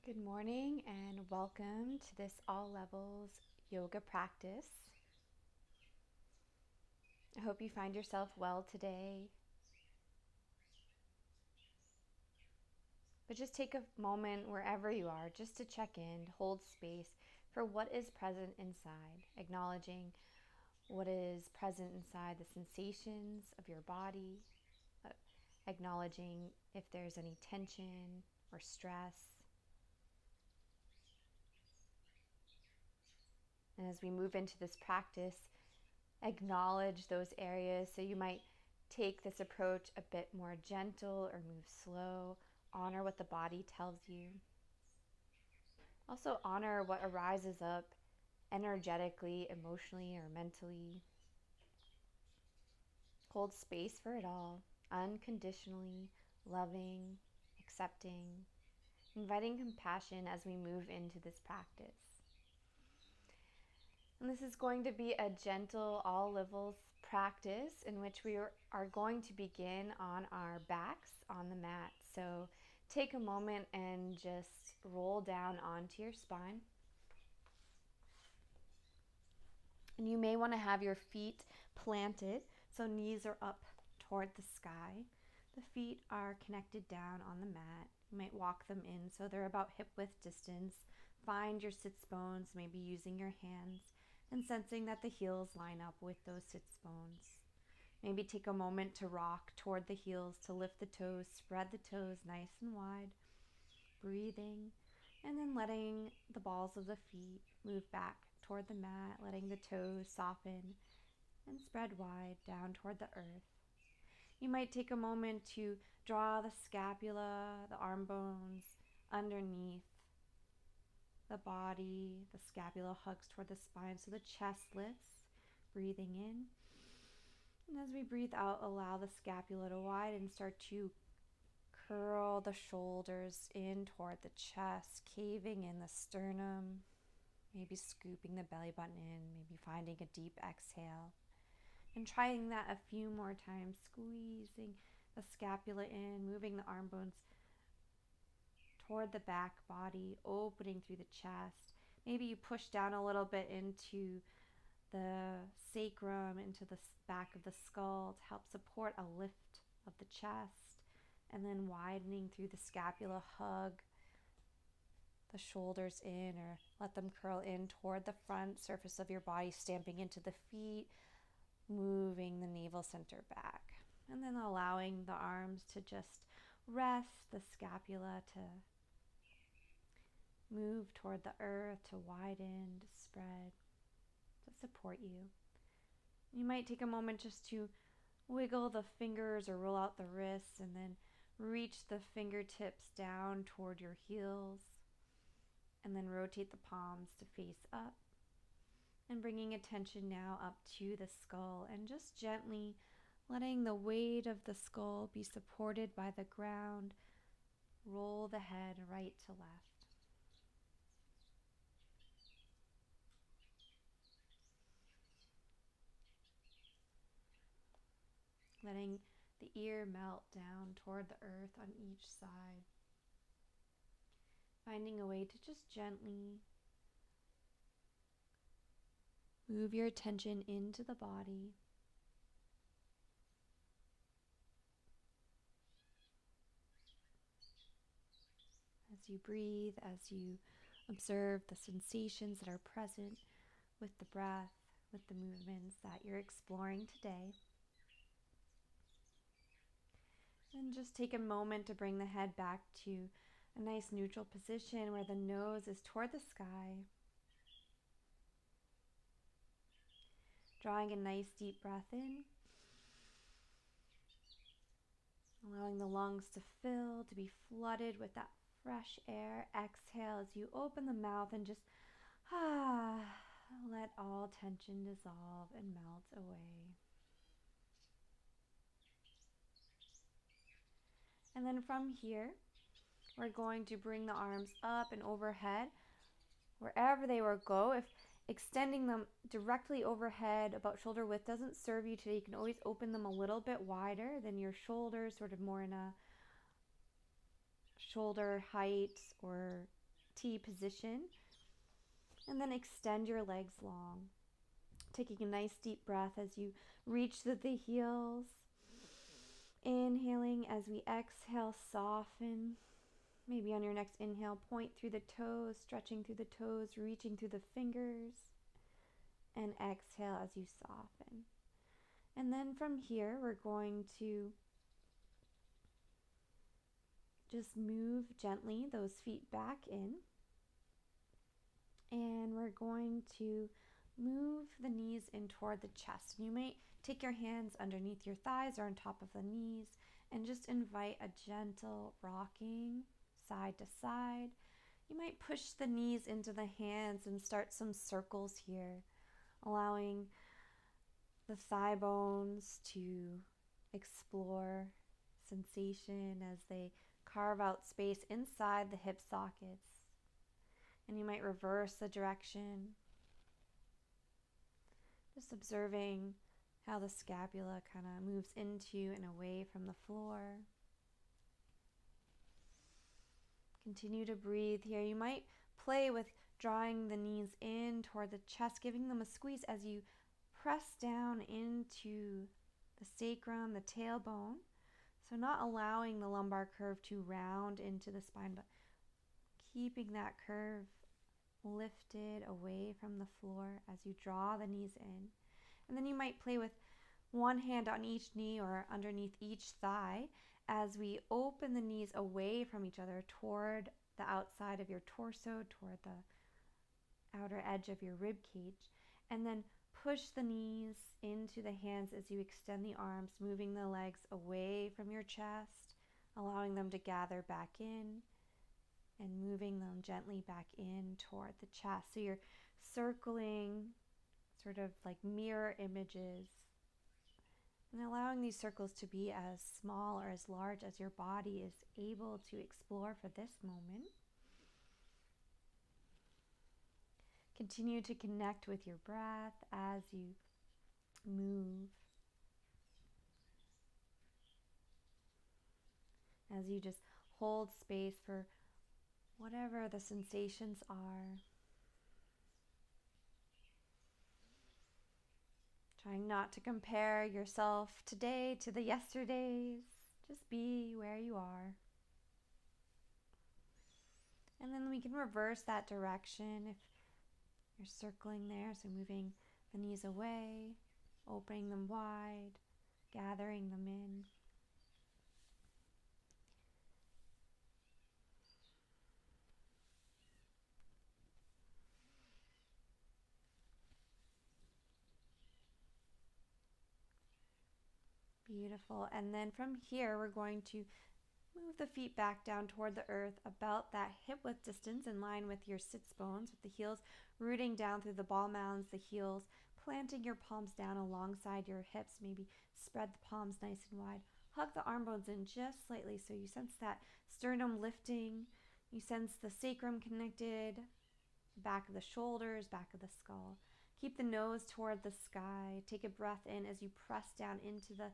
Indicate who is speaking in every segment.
Speaker 1: Good morning and welcome to this all levels yoga practice. I hope you find yourself well today. But just take a moment wherever you are just to check in, hold space for what is present inside, acknowledging what is present inside the sensations of your body, uh, acknowledging if there's any tension or stress. And as we move into this practice, acknowledge those areas. So you might take this approach a bit more gentle or move slow. Honor what the body tells you. Also honor what arises up energetically, emotionally, or mentally. Hold space for it all, unconditionally, loving, accepting, inviting compassion as we move into this practice. And this is going to be a gentle, all levels practice in which we are going to begin on our backs on the mat. So take a moment and just roll down onto your spine. And you may want to have your feet planted, so knees are up toward the sky. The feet are connected down on the mat. You might walk them in so they're about hip width distance. Find your sits bones, maybe using your hands, and sensing that the heels line up with those sits bones. Maybe take a moment to rock toward the heels, to lift the toes, spread the toes nice and wide, breathing, and then letting the balls of the feet move back toward the mat, letting the toes soften and spread wide down toward the earth. You might take a moment to draw the scapula, the arm bones underneath the body. The scapula hugs toward the spine so the chest lifts, breathing in. And as we breathe out, allow the scapula to widen and start to curl the shoulders in toward the chest, caving in the sternum, maybe scooping the belly button in, maybe finding a deep exhale. And trying that a few more times, squeezing the scapula in, moving the arm bones toward the back body, opening through the chest. Maybe you push down a little bit into the sacrum, into the back of the skull to help support a lift of the chest, and then widening through the scapula, hug the shoulders in or let them curl in toward the front surface of your body, stamping into the feet, moving the navel center back, and then allowing the arms to just rest, the scapula to move toward the earth, to widen, to spread, to support you. You might take a moment just to wiggle the fingers or roll out the wrists and then reach the fingertips down toward your heels and then rotate the palms to face up and bringing attention now up to the skull and just gently letting the weight of the skull be supported by the ground. Roll the head right to left. Letting the ear melt down toward the earth on each side. Finding a way to just gently move your attention into the body. As you breathe, as you observe the sensations that are present with the breath, with the movements that you're exploring today. And just take a moment to bring the head back to a nice neutral position where the nose is toward the sky. Drawing a nice deep breath in. Allowing the lungs to fill, to be flooded with that fresh air. Exhale as you open the mouth and just let all tension dissolve and melt away. And then from here, we're going to bring the arms up and overhead, wherever they will go. If extending them directly overhead about shoulder width doesn't serve you today, you can always open them a little bit wider than your shoulders, sort of more in a shoulder height or T position. And then extend your legs long. Taking a nice deep breath as you reach through the heels. Inhaling as we exhale, soften. Maybe on your next inhale, point through the toes, stretching through the toes, reaching through the fingers. And exhale as you soften. And then from here, we're going to just move gently those feet back in. And we're going to move the knees in toward the chest. You might take your hands underneath your thighs or on top of the knees and just invite a gentle rocking side to side. You might push the knees into the hands and start some circles here, allowing the thigh bones to explore sensation as they carve out space inside the hip sockets. And you might reverse the direction, just observing how the scapula kind of moves into and away from the floor. Continue to breathe here. You might play with drawing the knees in toward the chest, giving them a squeeze as you press down into the sacrum, the tailbone. So not allowing the lumbar curve to round into the spine, but keeping that curve lifted away from the floor as you draw the knees in. And then you might play with one hand on each knee or underneath each thigh as we open the knees away from each other toward the outside of your torso, toward the outer edge of your rib cage. And then push the knees into the hands as you extend the arms, moving the legs away from your chest, allowing them to gather back in and moving them gently back in toward the chest. So you're circling sort of like mirror images and allowing these circles to be as small or as large as your body is able to explore for this moment. Continue to connect with your breath as you move, as you just hold space for whatever the sensations are. Trying not to compare yourself today to the yesterdays. Just be where you are. And then we can reverse that direction if you're circling there. So moving the knees away, opening them wide, gathering them in. Beautiful. And then from here, we're going to move the feet back down toward the earth about that hip width distance in line with your sits bones, with the heels rooting down through the ball mounds, the heels planting your palms down alongside your hips. Maybe spread the palms nice and wide. Hug the arm bones in just slightly so you sense that sternum lifting. You sense the sacrum connected, back of the shoulders, back of the skull. Keep the nose toward the sky. Take a breath in as you press down into the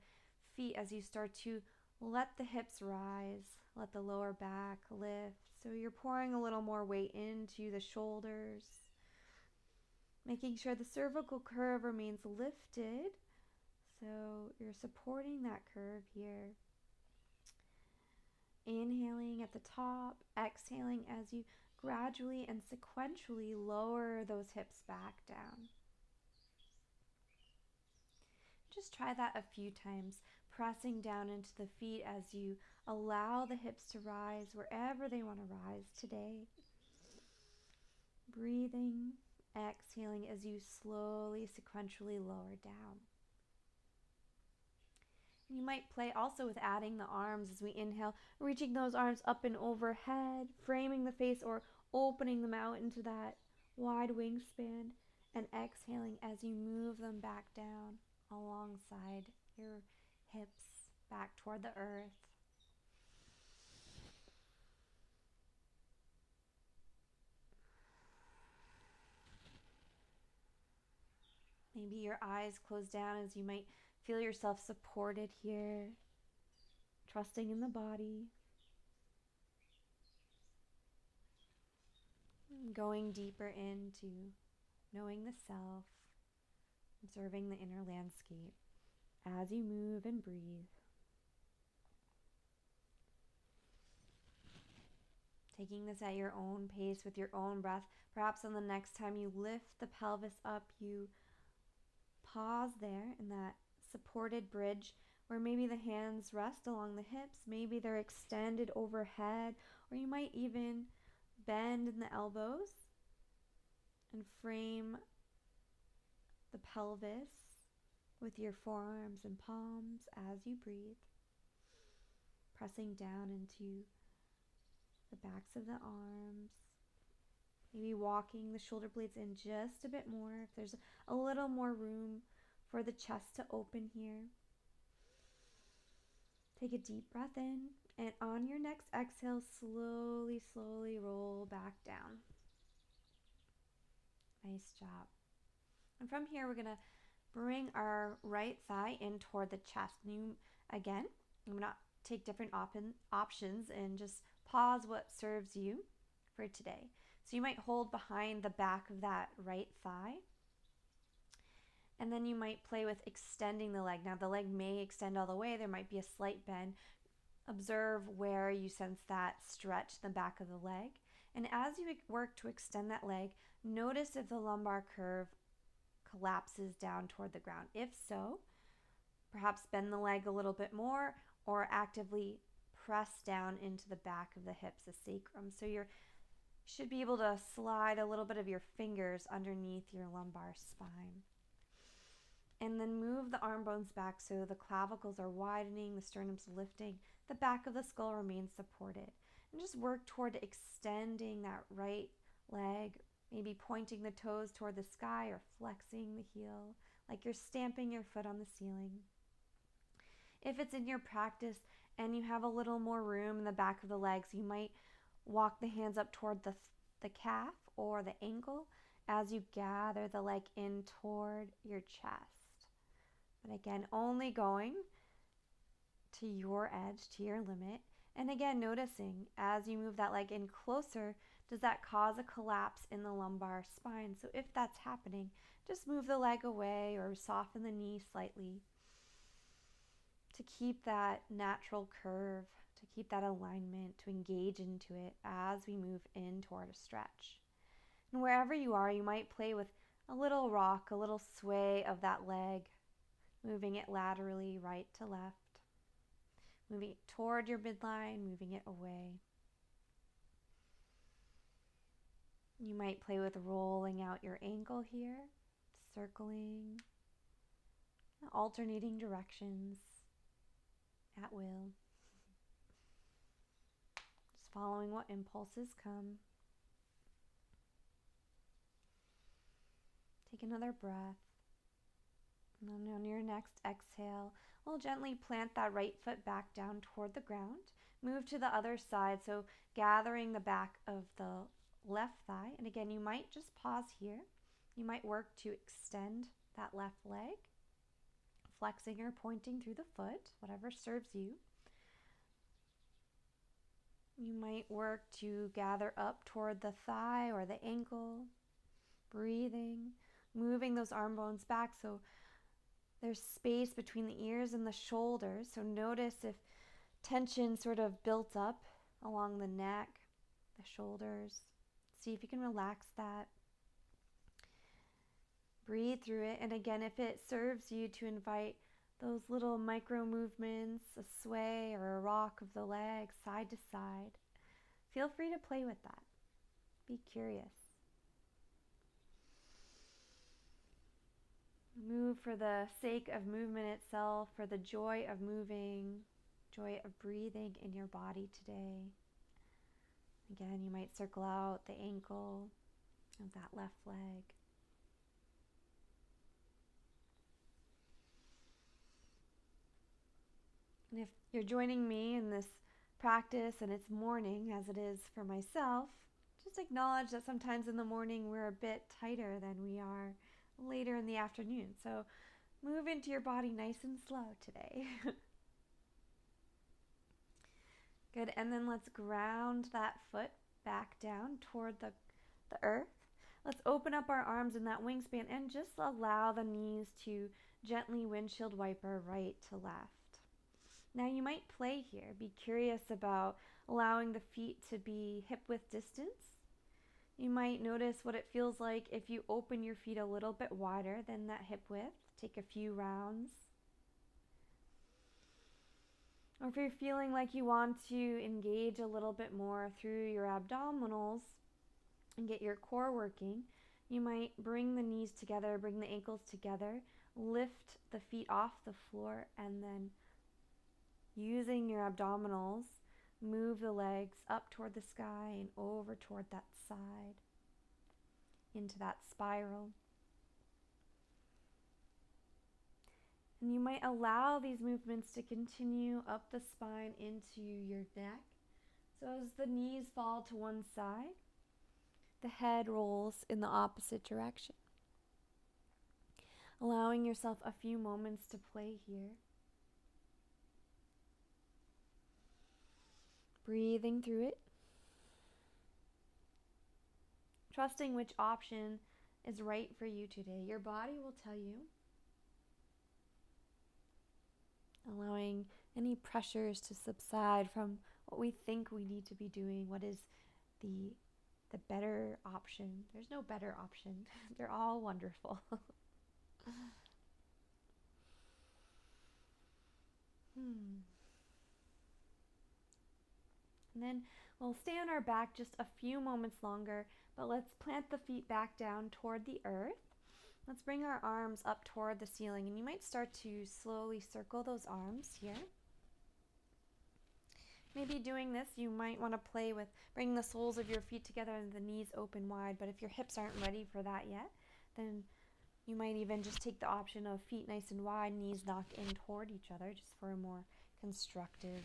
Speaker 1: feet as you start to let the hips rise, let the lower back lift. So you're pouring a little more weight into the shoulders, making sure the cervical curve remains lifted. So you're supporting that curve here. Inhaling at the top, exhaling as you gradually and sequentially lower those hips back down. Just try that a few times, pressing down into the feet as you allow the hips to rise wherever they want to rise today. Breathing, exhaling as you slowly, sequentially lower down. You might play also with adding the arms as we inhale, reaching those arms up and overhead, framing the face or opening them out into that wide wingspan, and exhaling as you move them back down alongside your hips back toward the earth. Maybe your eyes close down as you might feel yourself supported here, trusting in the body. Going deeper into knowing the self, observing the inner landscape as you move and breathe. Taking this at your own pace with your own breath. Perhaps on the next time you lift the pelvis up, you pause there in that supported bridge where maybe the hands rest along the hips, maybe they're extended overhead, or you might even bend in the elbows and frame the pelvis with your forearms and palms as you breathe, pressing down into the backs of the arms, maybe walking the shoulder blades in just a bit more if there's a little more room for the chest to open here. Take a deep breath in, and on your next exhale, slowly, slowly roll back down. Nice job. And from here, we're going to bring our right thigh in toward the chest. And again, I'm going to take different options and just pause what serves you for today. So you might hold behind the back of that right thigh. And then you might play with extending the leg. Now the leg may extend all the way. There might be a slight bend. Observe where you sense that stretch in the back of the leg. And as you work to extend that leg, notice if the lumbar curve collapses down toward the ground. If so, perhaps bend the leg a little bit more or actively press down into the back of the hips, the sacrum. So you should be able to slide a little bit of your fingers underneath your lumbar spine. And then move the arm bones back so the clavicles are widening, the sternum's lifting, the back of the skull remains supported. And just work toward extending that right leg, maybe pointing the toes toward the sky or flexing the heel like you're stamping your foot on the ceiling. If it's in your practice and you have a little more room in the back of the legs, you might walk the hands up toward the calf or the ankle as you gather the leg in toward your chest. But again, only going to your edge, to your limit. And again, noticing as you move that leg in closer, does that cause a collapse in the lumbar spine? So if that's happening, just move the leg away or soften the knee slightly to keep that natural curve, to keep that alignment, to engage into it as we move in toward a stretch. And wherever you are, you might play with a little rock, a little sway of that leg, moving it laterally right to left, moving it toward your midline, moving it away. You might play with rolling out your ankle here, circling, alternating directions at will. Just following what impulses come. Take another breath. And then on your next exhale, we'll gently plant that right foot back down toward the ground. Move to the other side, so gathering the back of the left thigh. And again, you might just pause here. You might work to extend that left leg, flexing or pointing through the foot, whatever serves you. You might work to gather up toward the thigh or the ankle, breathing, moving those arm bones back so there's space between the ears and the shoulders. So notice if tension sort of built up along the neck, the shoulders. See if you can relax that. Breathe through it. And again, if it serves you to invite those little micro movements, a sway or a rock of the leg side to side, feel free to play with that. Be curious. Move for the sake of movement itself, for the joy of moving, joy of breathing in your body today. Again, you might circle out the ankle of that left leg. And if you're joining me in this practice and it's morning, as it is for myself, just acknowledge that sometimes in the morning we're a bit tighter than we are later in the afternoon. So move into your body nice and slow today. Good, and then let's ground that foot back down toward the the earth. Let's open up our arms in that wingspan and just allow the knees to gently windshield wiper right to left. Now you might play here. Be curious about allowing the feet to be hip width distance. You might notice what it feels like if you open your feet a little bit wider than that hip width. Take a few rounds. Or if you're feeling like you want to engage a little bit more through your abdominals and get your core working, you might bring the knees together, bring the ankles together, lift the feet off the floor, and then using your abdominals, move the legs up toward the sky and over toward that side, into that spiral. And you might allow these movements to continue up the spine into your neck. So as the knees fall to one side, the head rolls in the opposite direction. Allowing yourself a few moments to play here. Breathing through it. Trusting which option is right for you today. Your body will tell you. Allowing any pressures to subside from what we think we need to be doing. What is the better option? There's no better option. They're all wonderful. And then we'll stay on our back just a few moments longer, but let's plant the feet back down toward the earth. Let's bring our arms up toward the ceiling, and you might start to slowly circle those arms here. Maybe doing this, you might want to play with bringing the soles of your feet together and the knees open wide, but if your hips aren't ready for that yet, then you might even just take the option of feet nice and wide, knees knocked in toward each other, just for a more constructive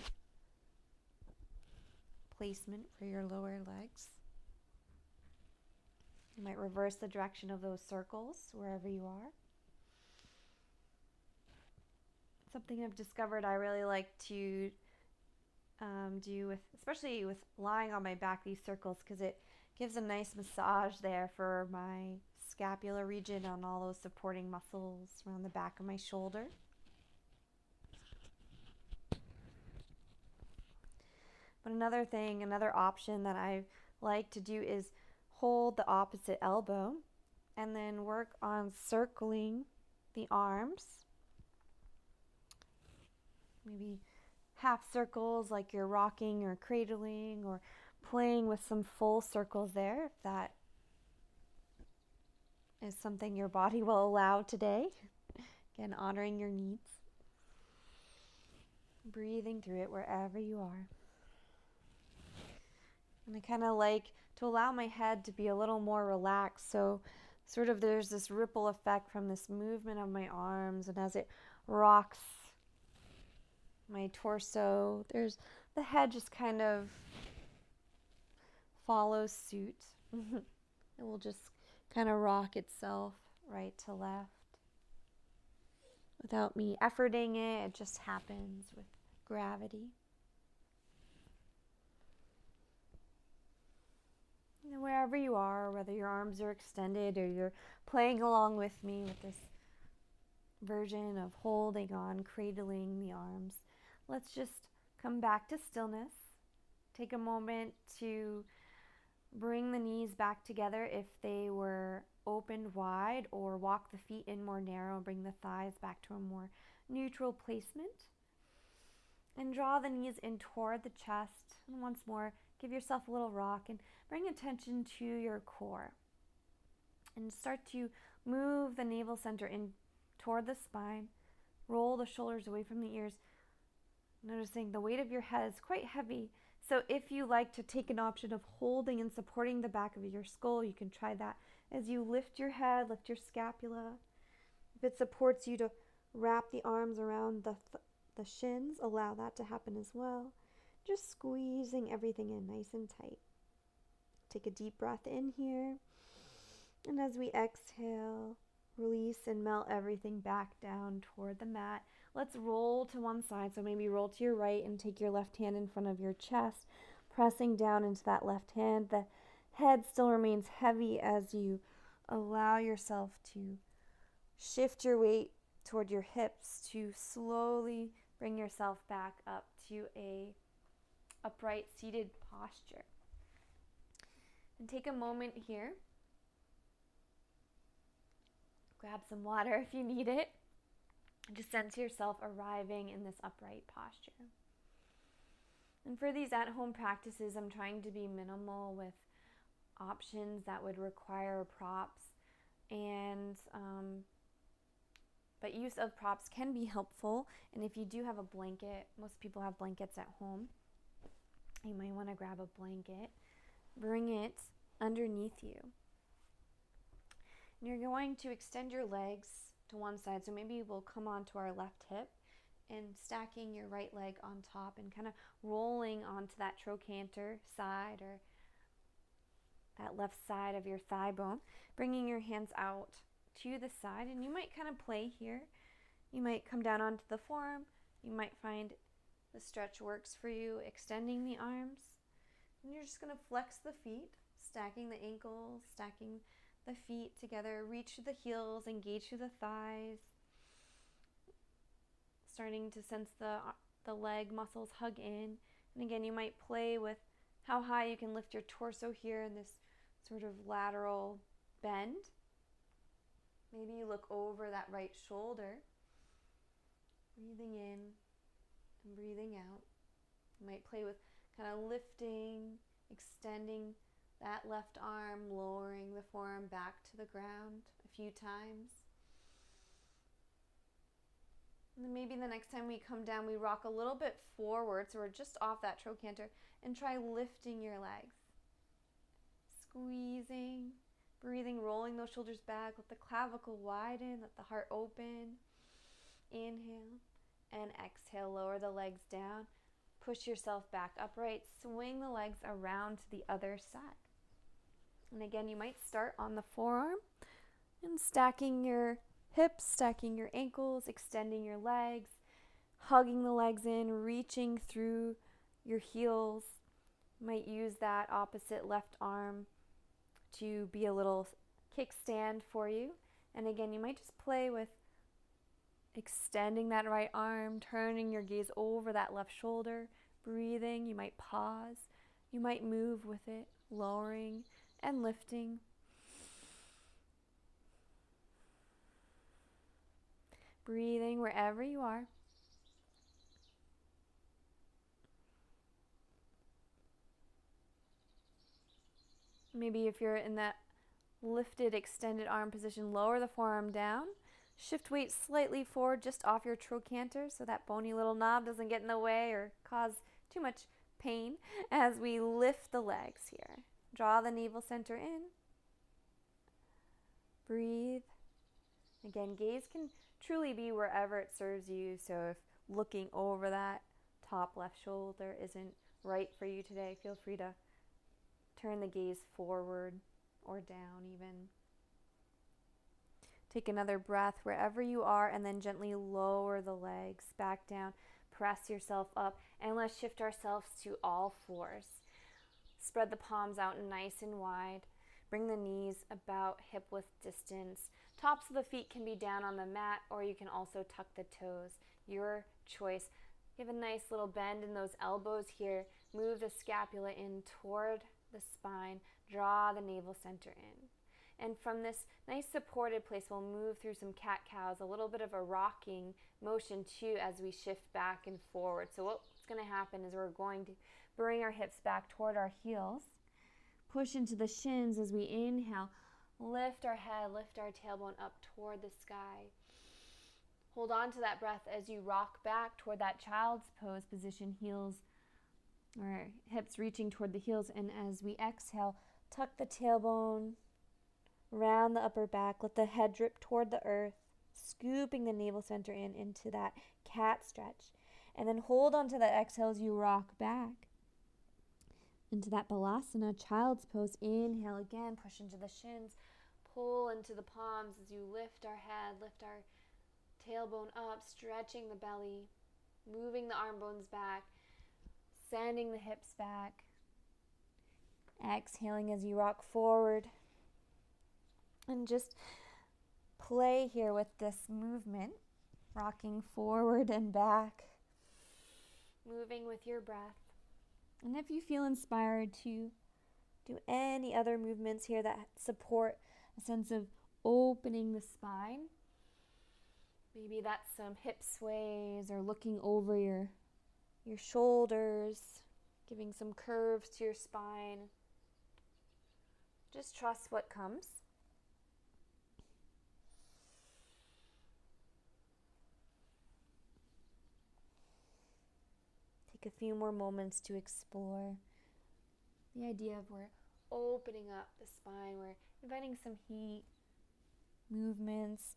Speaker 1: placement for your lower legs. You might reverse the direction of those circles wherever you are. Something I've discovered I really like to do especially with lying on my back, these circles, because it gives a nice massage there for my scapular region on all those supporting muscles around the back of my shoulder. But another option that I like to do is hold the opposite elbow and then work on circling the arms. Maybe half circles like you're rocking or cradling, or playing with some full circles there if that is something your body will allow today. Again, honoring your needs. Breathing through it wherever you are. And I kind of like to allow my head to be a little more relaxed. So sort of there's this ripple effect from this movement of my arms, and as it rocks my torso, there's the head just kind of follows suit. It will just kind of rock itself right to left. Without me efforting it, it just happens with gravity. And wherever you are, whether your arms are extended or you're playing along with me with this version of holding on, cradling the arms, let's just come back to stillness. Take a moment to bring the knees back together if they were opened wide, or walk the feet in more narrow and bring the thighs back to a more neutral placement. And draw the knees in toward the chest. And once more, give yourself a little rock and bring attention to your core. And start to move the navel center in toward the spine. Roll the shoulders away from the ears. Noticing the weight of your head is quite heavy. So if you like to take an option of holding and supporting the back of your skull, you can try that as you lift your head, lift your scapula. If it supports you to wrap the arms around the shins, allow that to happen as well. Just squeezing everything in nice and tight. Take a deep breath in here. And as we exhale, release and melt everything back down toward the mat. Let's roll to one side. So maybe roll to your right and take your left hand in front of your chest, pressing down into that left hand. The head still remains heavy as you allow yourself to shift your weight toward your hips to slowly bring yourself back up to a upright seated posture. And take a moment here. Grab some water if you need it. And just sense yourself arriving in this upright posture. And for these at-home practices, I'm trying to be minimal with options that would require props, and but use of props can be helpful. And if you do have a blanket, most people have blankets at home, you might want to grab a blanket, bring it underneath you. And you're going to extend your legs to one side, so maybe we'll come onto our left hip and stacking your right leg on top and kind of rolling onto that trochanter side or that left side of your thigh bone, bringing your hands out to the side. And you might kind of play here. You might come down onto the forearm. You might find the stretch works for you, extending the arms. And you're just going to flex the feet, stacking the ankles, stacking the feet together. Reach through the heels, engage through the thighs. Starting to sense the leg muscles hug in. And again, you might play with how high you can lift your torso here in this sort of lateral bend. Maybe you look over that right shoulder, breathing in and breathing out. You might play with kind of lifting, extending that left arm, lowering the forearm back to the ground a few times. And then maybe the next time we come down, we rock a little bit forward, so we're just off that trochanter, and try lifting your legs. Squeezing, breathing, rolling those shoulders back. Let the clavicle widen, let the heart open. Inhale and exhale, lower the legs down. Push yourself back upright, swing the legs around to the other side. And again, you might start on the forearm and stacking your hips, stacking your ankles, extending your legs, hugging the legs in, reaching through your heels. You might use that opposite left arm to be a little kickstand for you. And again, you might just play with extending that right arm, turning your gaze over that left shoulder, breathing. You might pause. You might move with it, lowering and lifting. Breathing wherever you are. Maybe if you're in that lifted, extended arm position, lower the forearm down. Shift weight slightly forward just off your trochanter so that bony little knob doesn't get in the way or cause too much pain as we lift the legs here. Draw the navel center in. Breathe. Again, gaze can truly be wherever it serves you. So if looking over that top left shoulder isn't right for you today, feel free to turn the gaze forward or down even. Take another breath wherever you are and then gently lower the legs back down. Press yourself up and let's shift ourselves to all fours. Spread the palms out nice and wide. Bring the knees about hip-width distance. Tops of the feet can be down on the mat, or you can also tuck the toes. Your choice. Give a nice little bend in those elbows here. Move the scapula in toward the spine. Draw the navel center in. And from this nice supported place, we'll move through some cat-cows, a little bit of a rocking motion too as we shift back and forward. So what's going to happen is we're going to bring our hips back toward our heels. Push into the shins as we inhale. Lift our head, lift our tailbone up toward the sky. Hold on to that breath as you rock back toward that child's pose position, heels or hips reaching toward the heels. And as we exhale, tuck the tailbone, round the upper back, let the head drip toward the earth, scooping the navel center in into that cat stretch. And then hold on to that exhale as you rock back into that Balasana, child's pose. Inhale again, push into the shins, pull into the palms as you lift our head, lift our tailbone up, stretching the belly, moving the arm bones back, sending the hips back. Exhaling as you rock forward. And just play here with this movement, rocking forward and back, moving with your breath. And if you feel inspired to do any other movements here that support a sense of opening the spine, maybe that's some hip sways or looking over your shoulders, giving some curves to your spine. Just trust what comes. Take a few more moments to explore the idea of we're opening up the spine, we're inviting some heat, movements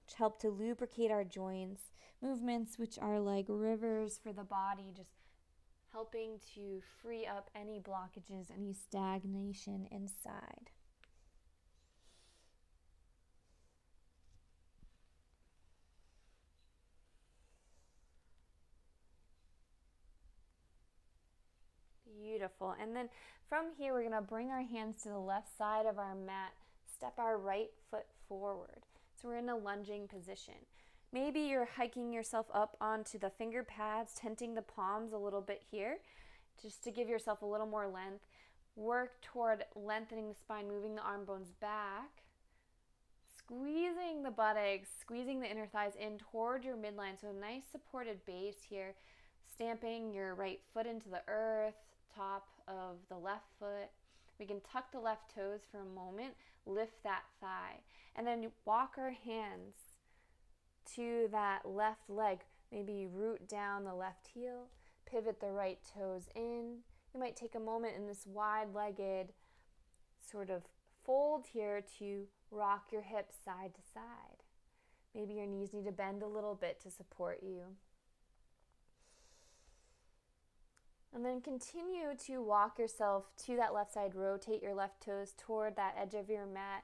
Speaker 1: which help to lubricate our joints, movements which are like rivers for the body, just helping to free up any blockages, any stagnation inside. Beautiful. And then from here, we're going to bring our hands to the left side of our mat, step our right foot forward. So we're in a lunging position. Maybe you're hiking yourself up onto the finger pads, tenting the palms a little bit here, just to give yourself a little more length. Work toward lengthening the spine, moving the arm bones back, squeezing the buttocks, squeezing the inner thighs in toward your midline. So a nice supported base here, stamping your right foot into the earth, top of the left foot. We can tuck the left toes for a moment, lift that thigh, and then walk our hands to that left leg. Maybe root down the left heel, pivot the right toes in. You might take a moment in this wide-legged sort of fold here to rock your hips side to side. Maybe your knees need to bend a little bit to support you. And then continue to walk yourself to that left side. Rotate your left toes toward that edge of your mat.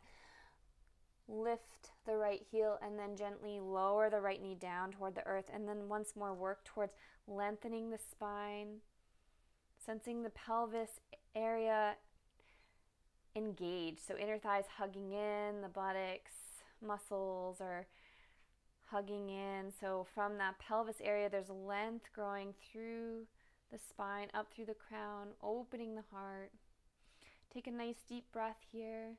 Speaker 1: Lift the right heel and then gently lower the right knee down toward the earth. And then once more work towards lengthening the spine, sensing the pelvis area engaged. So inner thighs hugging in, the buttocks, muscles are hugging in. So from that pelvis area, there's length growing through the spine, up through the crown, opening the heart. Take a nice deep breath here.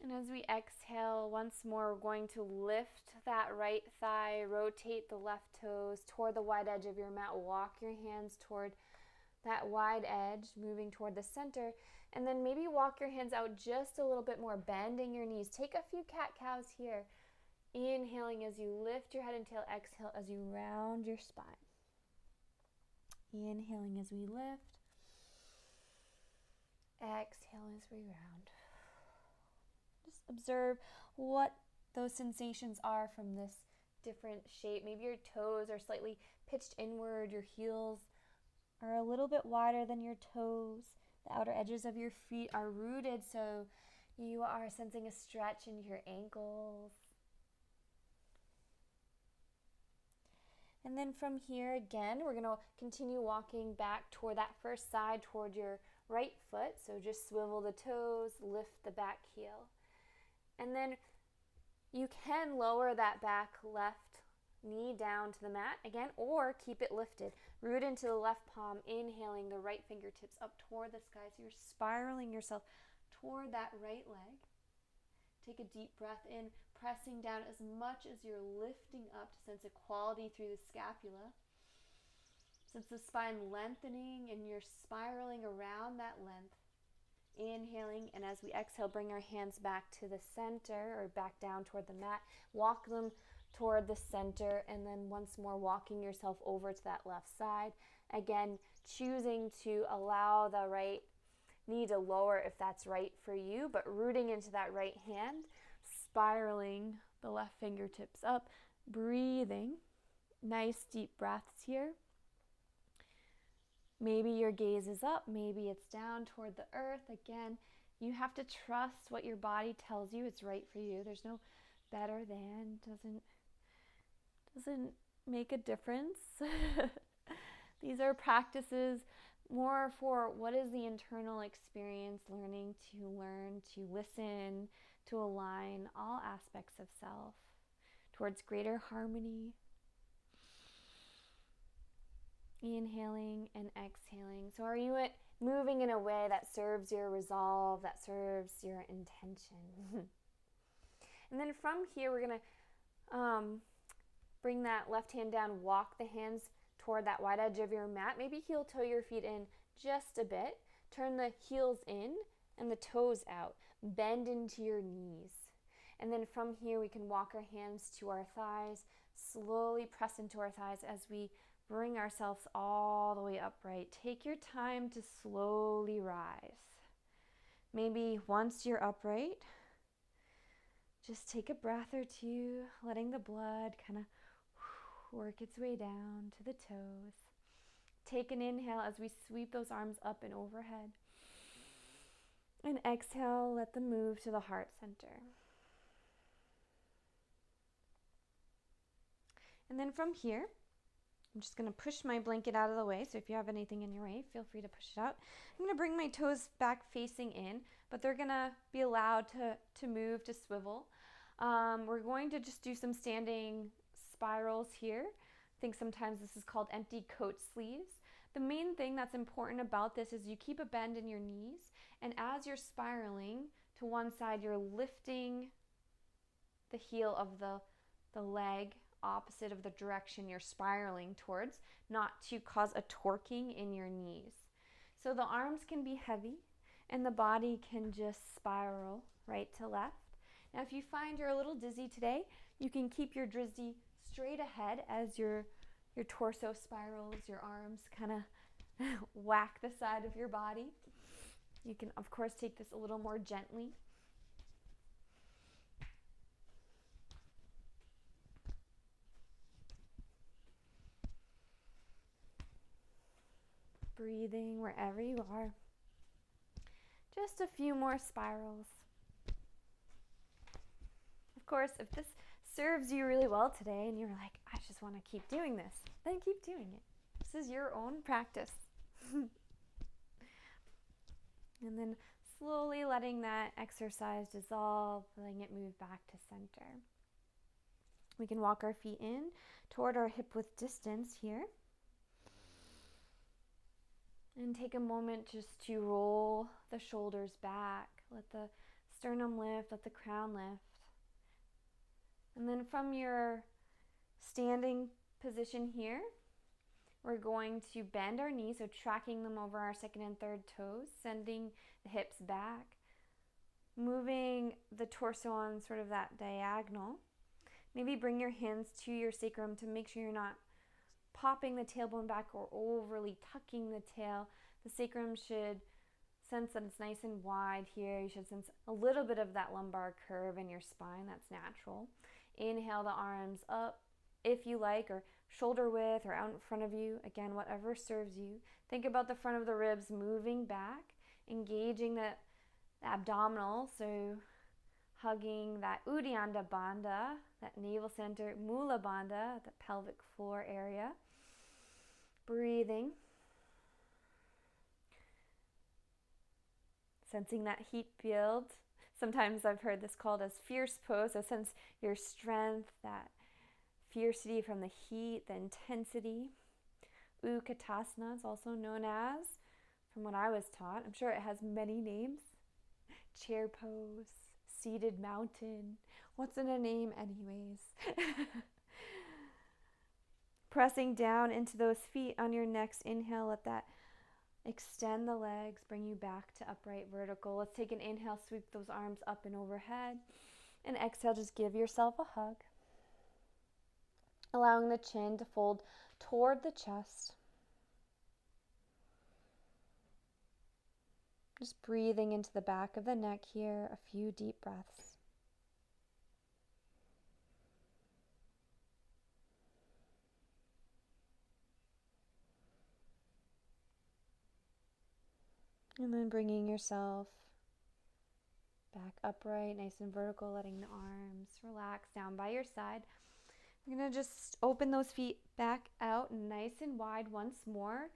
Speaker 1: And as we exhale, once more, we're going to lift that right thigh, rotate the left toes toward the wide edge of your mat. Walk your hands toward that wide edge, moving toward the center. And then maybe walk your hands out just a little bit more, bending your knees. Take a few cat-cows here. Inhaling as you lift your head and tail. Exhale as you round your spine. Inhaling as we lift. Exhale as we round. Just observe what those sensations are from this different shape. Maybe your toes are slightly pitched inward. Your heels are a little bit wider than your toes. The outer edges of your feet are rooted, so you are sensing a stretch in your ankles. And then from here again, we're going to continue walking back toward that first side, toward your right foot. So just swivel the toes, lift the back heel. And then you can lower that back left knee down to the mat again, or keep it lifted. Root into the left palm, inhaling the right fingertips up toward the sky. So you're spiraling yourself toward that right leg. Take a deep breath in, pressing down as much as you're lifting up to sense equality through the scapula. Sense the spine lengthening and you're spiraling around that length. Inhaling, and as we exhale, bring our hands back to the center or back down toward the mat. Walk them toward the center, and then once more walking yourself over to that left side. Again, choosing to allow the right knee to lower if that's right for you, but rooting into that right hand, spiraling the left fingertips up, breathing. Nice deep breaths here. Maybe your gaze is up, maybe it's down toward the earth. Again, you have to trust what your body tells you it's right for you. There's no better than, doesn't make a difference. These are practices more for what is the internal experience, learning to learn, to listen, to align all aspects of self towards greater harmony. Inhaling and exhaling. So are you moving in a way that serves your resolve, that serves your intention? And then from here, we're going to bring that left hand down, walk the hands toward that wide edge of your mat. Maybe heel toe your feet in just a bit. Turn the heels in and the toes out. Bend into your knees. And then from here, we can walk our hands to our thighs, slowly press into our thighs as we bring ourselves all the way upright. Take your time to slowly rise. Maybe once you're upright, just take a breath or two, letting the blood kind of work its way down to the toes. Take an inhale as we sweep those arms up and overhead. And exhale, let them move to the heart center. And then from here, I'm just going to push my blanket out of the way. So if you have anything in your way, feel free to push it out. I'm going to bring my toes back facing in, but they're going to be allowed to move, to swivel. We're going to just do some standing spirals here. I think sometimes this is called empty coat sleeves. The main thing that's important about this is you keep a bend in your knees, and as you're spiraling to one side, you're lifting the heel of the leg opposite of the direction you're spiraling towards, not to cause a torquing in your knees. So the arms can be heavy and the body can just spiral right to left. Now if you find you're a little dizzy today, you can keep your dizzy straight ahead as your torso spirals, your arms kind of whack the side of your body. You can of course take this a little more gently. Breathing wherever you are. Just a few more spirals. Of course, if this serves you really well today and you're like, I just want to keep doing this, then keep doing it. This is your own practice. And then slowly letting that exercise dissolve, letting it move back to center. We can walk our feet in toward our hip width distance here. And take a moment just to roll the shoulders back. Let the sternum lift, let the crown lift. And then from your standing position here, we're going to bend our knees, so tracking them over our second and third toes, sending the hips back, moving the torso on sort of that diagonal. Maybe bring your hands to your sacrum to make sure you're not popping the tailbone back or overly tucking the tail. The sacrum should sense that it's nice and wide here. You should sense a little bit of that lumbar curve in your spine. That's natural. Inhale the arms up if you like, or shoulder width or out in front of you. Again, whatever serves you. Think about the front of the ribs moving back, engaging the abdominal, so hugging that Uddiyana Bandha, that navel center, Mula Bandha, the pelvic floor area. Breathing. Sensing that heat build. Sometimes I've heard this called as fierce pose. So sense your strength, that fiercity from the heat, the intensity. Utkatasana is also known as, from what I was taught, I'm sure it has many names. Chair pose, seated mountain. What's in a name anyways? Pressing down into those feet on your next inhale, let that extend the legs, bring you back to upright vertical. Let's take an inhale, sweep those arms up and overhead. And exhale, just give yourself a hug. Allowing the chin to fold toward the chest. Just breathing into the back of the neck here, a few deep breaths. And then bringing yourself back upright, nice and vertical, letting the arms relax down by your side. You're going to just open those feet back out nice and wide once more.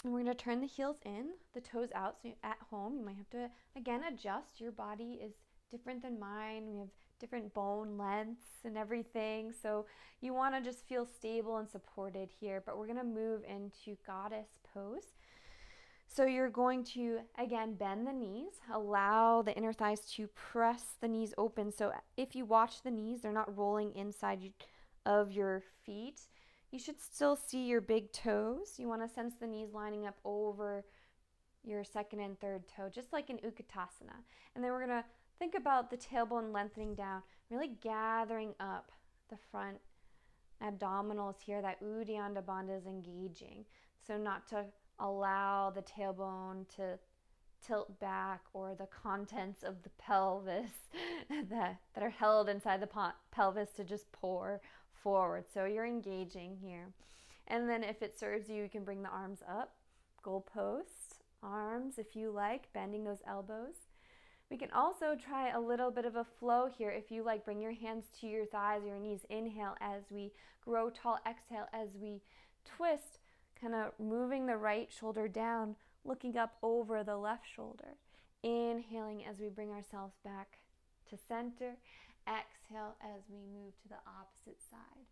Speaker 1: And we're going to turn the heels in, the toes out. So at home, you might have to, again, adjust. Your body is different than mine. We have different bone lengths and everything. So you want to just feel stable and supported here. But we're going to move into goddess pose. So you're going to, again, bend the knees, allow the inner thighs to press the knees open. So if you watch the knees, they're not rolling inside of your feet. You should still see your big toes. You want to sense the knees lining up over your second and third toe, just like in Utkatasana. And then we're going to think about the tailbone lengthening down, really gathering up the front abdominals here. That Uddiyana Bandha is engaging. So not to allow the tailbone to tilt back or the contents of the pelvis that are held inside the pelvis to just pour forward. So you're engaging here. And then if it serves you, you can bring the arms up, goalposts, arms if you like, bending those elbows. We can also try a little bit of a flow here. If you like, bring your hands to your thighs, your knees. Inhale as we grow tall. Exhale as we twist, kind of moving the right shoulder down, looking up over the left shoulder. Inhaling as we bring ourselves back to center. Exhale as we move to the opposite side.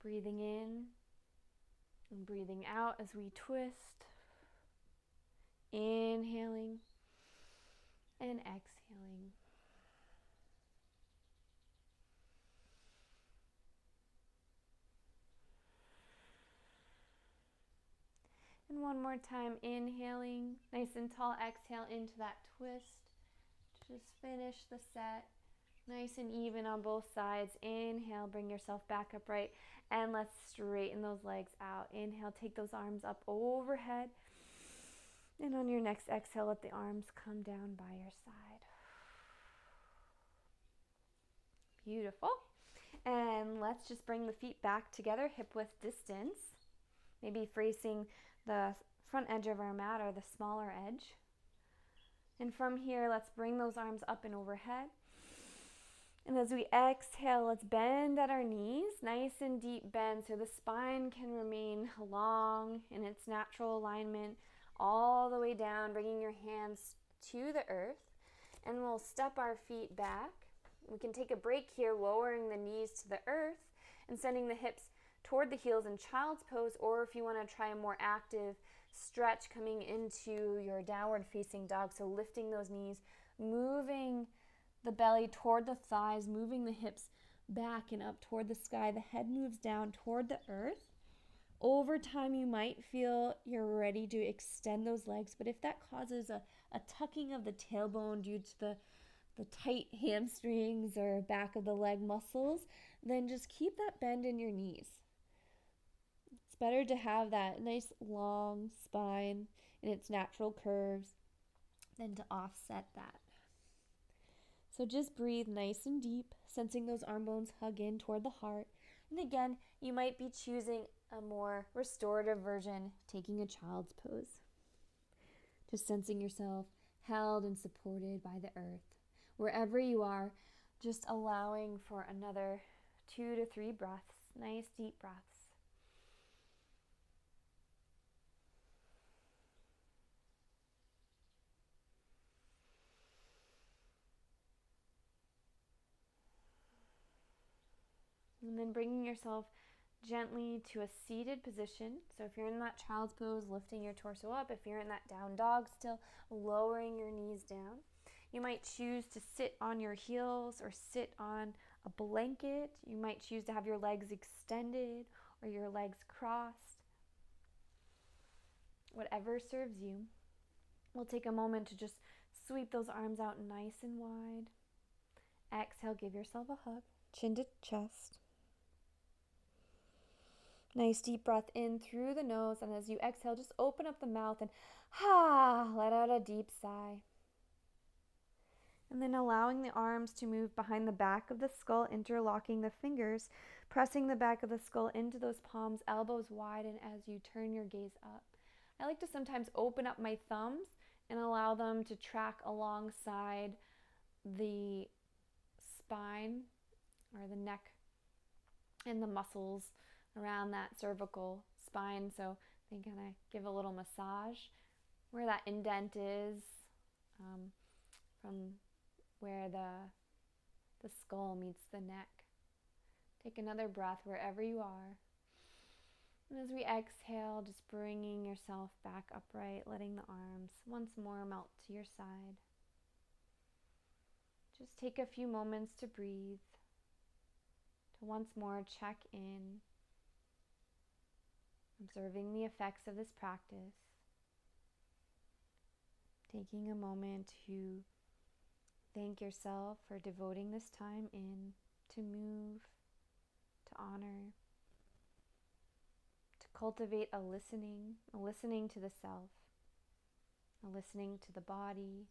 Speaker 1: Breathing in and breathing out as we twist. Inhaling and exhaling. And one more time, inhaling, nice and tall. Exhale into that twist. Just finish the set. Nice and even on both sides. Inhale, bring yourself back upright. And let's straighten those legs out. Inhale, take those arms up overhead. And on your next exhale, let the arms come down by your side. Beautiful. And let's just bring the feet back together, hip width distance. Maybe facing the front edge of our mat or the smaller edge. And from here, let's bring those arms up and overhead. And as we exhale, let's bend at our knees, nice and deep bend so the spine can remain long in its natural alignment all the way down, bringing your hands to the earth. And we'll step our feet back. We can take a break here, lowering the knees to the earth and sending the hips toward the heels in child's pose, or if you want to try a more active stretch coming into your downward facing dog. So lifting those knees, moving the belly toward the thighs, moving the hips back and up toward the sky. The head moves down toward the earth. Over time, you might feel you're ready to extend those legs, but if that causes a tucking of the tailbone due to the tight hamstrings or back of the leg muscles, then just keep that bend in your knees. It's better to have that nice long spine in its natural curves than to offset that. So just breathe nice and deep, sensing those arm bones hug in toward the heart. And again, you might be choosing a more restorative version, taking a child's pose. Just sensing yourself held and supported by the earth. Wherever you are, just allowing for another 2 to 3 breaths, nice deep breaths. And then bringing yourself gently to a seated position. So if you're in that child's pose, lifting your torso up. If you're in that down dog still, lowering your knees down. You might choose to sit on your heels or sit on a blanket. You might choose to have your legs extended or your legs crossed. Whatever serves you. We'll take a moment to just sweep those arms out nice and wide. Exhale, give yourself a hug, chin to chest. Nice deep breath in through the nose, and as you exhale, just open up the mouth and let out a deep sigh. And then allowing the arms to move behind the back of the skull, interlocking the fingers, pressing the back of the skull into those palms, elbows widen as you turn your gaze up. I like to sometimes open up my thumbs and allow them to track alongside the spine or the neck and the muscles around that cervical spine, so They kind of give a little massage where that indent is, from where the skull meets the neck. Take another breath wherever you are. And as we exhale, just bringing yourself back upright, letting the arms once more melt to your side. Just take a few moments to breathe, to once more check in, observing the effects of this practice. Taking a moment to thank yourself for devoting this time in, to move, to honor, to cultivate a listening to the self, a listening to the body,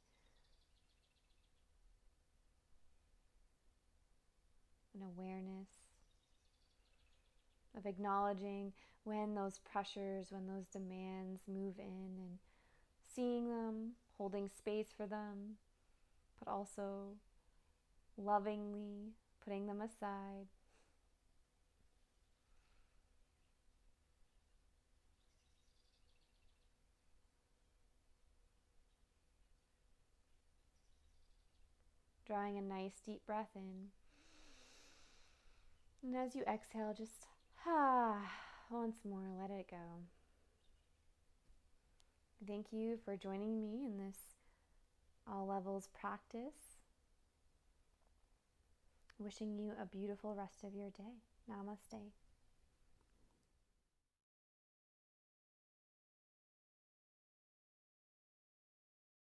Speaker 1: an awareness of acknowledging when those pressures, when those demands move in, and seeing them, holding space for them, but also lovingly putting them aside. Drawing a nice deep breath in. And as you exhale, just once more, let it go. Thank you for joining me in this all levels practice. Wishing you a beautiful rest of your day. Namaste.